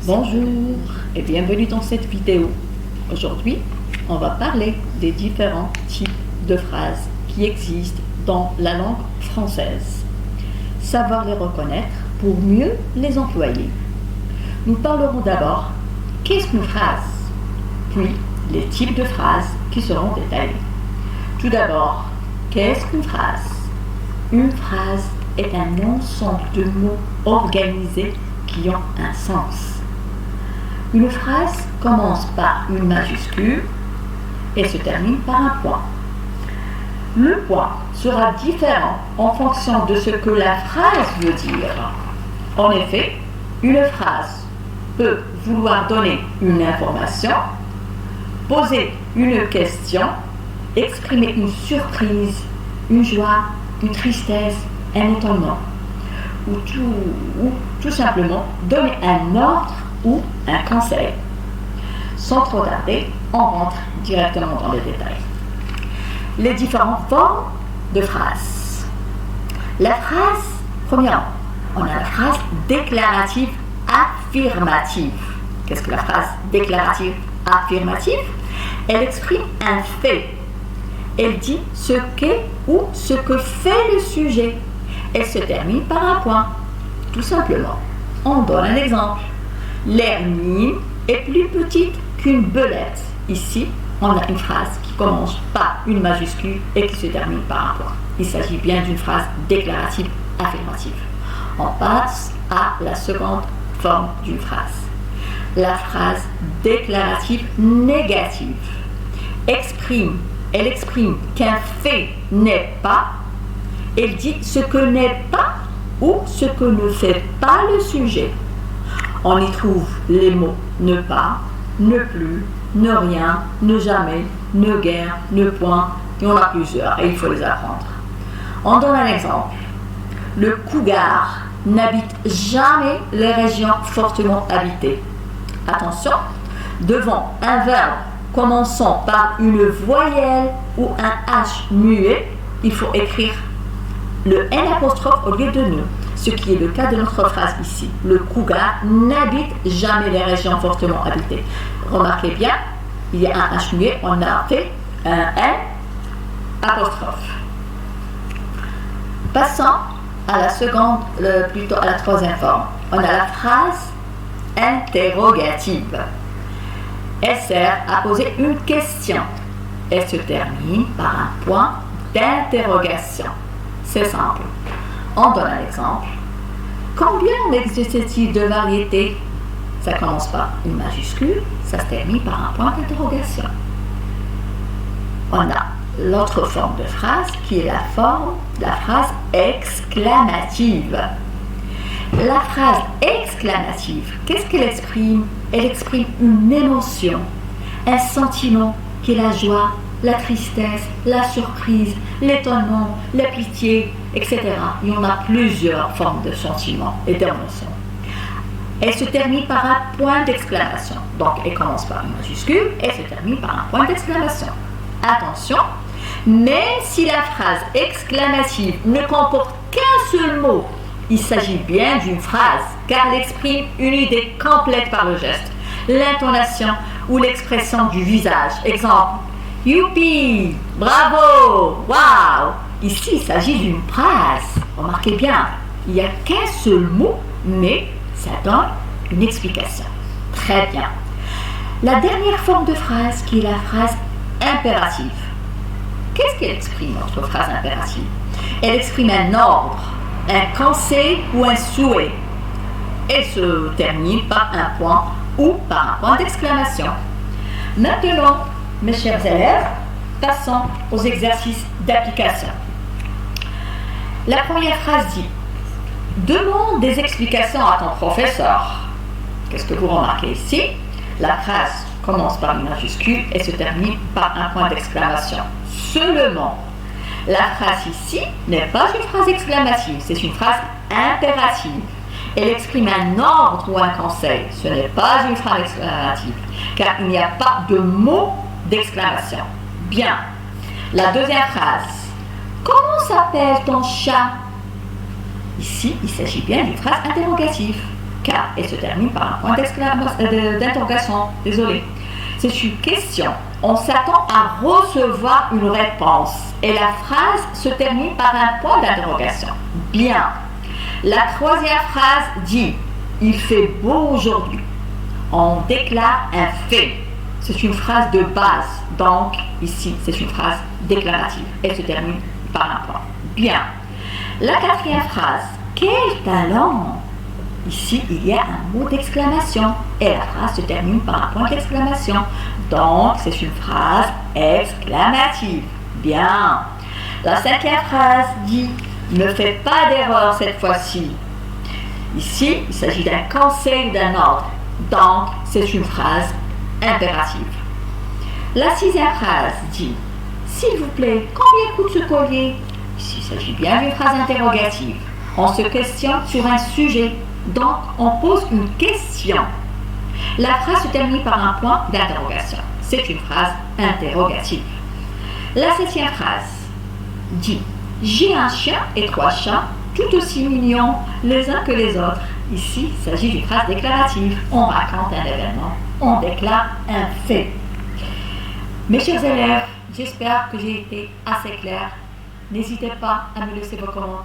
Bonjour et bienvenue dans cette vidéo. Aujourd'hui, on va parler des différents types de phrases qui existent dans la langue française. Savoir les reconnaître pour mieux les employer. Nous parlerons d'abord qu'est-ce qu'une phrase, puis les types de phrases qui seront détaillés. Tout d'abord, qu'est-ce qu'une phrase? Une phrase est un ensemble de mots organisés qui ont un sens. Une phrase commence par une majuscule et se termine par un point. Le point sera différent en fonction de ce que la phrase veut dire. En effet, une phrase peut vouloir donner une information, poser une question, exprimer une surprise, une joie, une tristesse, un étonnement, ou tout simplement donner un ordre ou un conseil. Sans trop tarder, on rentre directement dans les détails. Les différentes formes de phrases. La phrase, premièrement, on a la phrase déclarative affirmative. Qu'est-ce que la phrase déclarative affirmative? Elle exprime un fait. Elle dit ce qu'est ou ce que fait le sujet. Elle se termine par un point. Tout simplement. On donne un exemple. L'hermine est plus petite qu'une belette. Ici, on a une phrase qui commence par une majuscule et qui se termine par un point. Il s'agit bien d'une phrase déclarative affirmative. On passe à la seconde forme d'une phrase. La phrase déclarative négative. Elle exprime qu'un fait n'est pas. Elle dit ce que n'est pas ou ce que ne fait pas le sujet. On y trouve les mots ne pas, ne plus, ne rien, ne jamais, ne guère, ne point. Il y en a plusieurs et il faut les apprendre. On donne un exemple. Le cougar n'habite jamais les régions fortement habitées. Attention, devant un verbe commençant par une voyelle ou un H muet, il faut écrire le N apostrophe au lieu de ne. Ce qui est le cas de notre phrase ici. Le cougar n'habite jamais les régions fortement habitées. Remarquez bien, il y a un H muet, on a fait un N apostrophe. Passons à la seconde, plutôt à la troisième forme. On a la phrase interrogative. Elle sert à poser une question. Elle se termine par un point d'interrogation. C'est simple. On donne un exemple. Combien existe-t-il de variétés? Ça commence par une majuscule, ça se termine par un point d'interrogation. On a l'autre forme de phrase qui est la phrase exclamative. La phrase exclamative, qu'est-ce qu'elle exprime? Elle exprime une émotion, un sentiment qui est la joie, la tristesse, la surprise, l'étonnement, la pitié, etc. Il y en a plusieurs formes de sentiments et d'émotions. Elle se termine par un point d'exclamation. Donc, elle commence par une majuscule et se termine par un point d'exclamation. Attention, même si la phrase exclamative ne comporte qu'un seul mot, il s'agit bien d'une phrase car elle exprime une idée complète par le geste, l'intonation ou l'expression du visage. Exemple, youpi, bravo, waouh. Ici, il s'agit d'une phrase. Remarquez bien, il n'y a qu'un seul mot, mais ça donne une explication. Très bien. La dernière forme de phrase qui est la phrase impérative. Qu'est-ce qu'elle exprime, notre phrase impérative? Elle exprime un ordre, un conseil ou un souhait. Elle se termine par un point ou par un point d'exclamation. Maintenant, mes chers élèves, passons aux exercices d'application. La première phrase dit « Demande des explications à ton professeur ». Qu'est-ce que vous remarquez ici? La phrase commence par une majuscule et se termine par un point d'exclamation. Seulement, la phrase ici n'est pas une phrase exclamative, c'est une phrase impérative. Elle exprime un ordre ou un conseil. Ce n'est pas une phrase exclamative, car il n'y a pas de mot d'exclamation. Bien. La deuxième phrase. Comment s'appelle ton chat? Ici, il s'agit bien d'une phrase interrogative, car elle se termine par un point d'interrogation. Désolé. C'est une question. On s'attend à recevoir une réponse et la phrase se termine par un point d'interrogation. Bien. La troisième phrase dit « Il fait beau aujourd'hui ». On déclare un fait. C'est une phrase de base. Donc, ici, c'est une phrase déclarative. Elle se termine par un point. Bien. La quatrième phrase. Quel talent! Ici, il y a un mot d'exclamation. Et la phrase se termine par un point d'exclamation. Donc, c'est une phrase exclamative. Bien. La cinquième phrase dit « Ne fais pas d'erreur cette fois-ci ». Ici, il s'agit d'un conseil, d'un ordre. Donc, c'est une phrase impérative. La sixième phrase dit « S'il vous plaît, combien coûte ce collier ?» Ici, il s'agit bien d'une phrase interrogative. On se questionne sur un sujet, donc on pose une question. La phrase se termine par un point d'interrogation. C'est une phrase interrogative. La septième phrase dit « J'ai un chien et 3 chats, tout aussi mignons les uns que les autres. » Ici, il s'agit d'une phrase déclarative. On raconte un événement, on déclare un fait. Mes chers élèves, j'espère que j'ai été assez claire. N'hésitez pas à me laisser vos commentaires.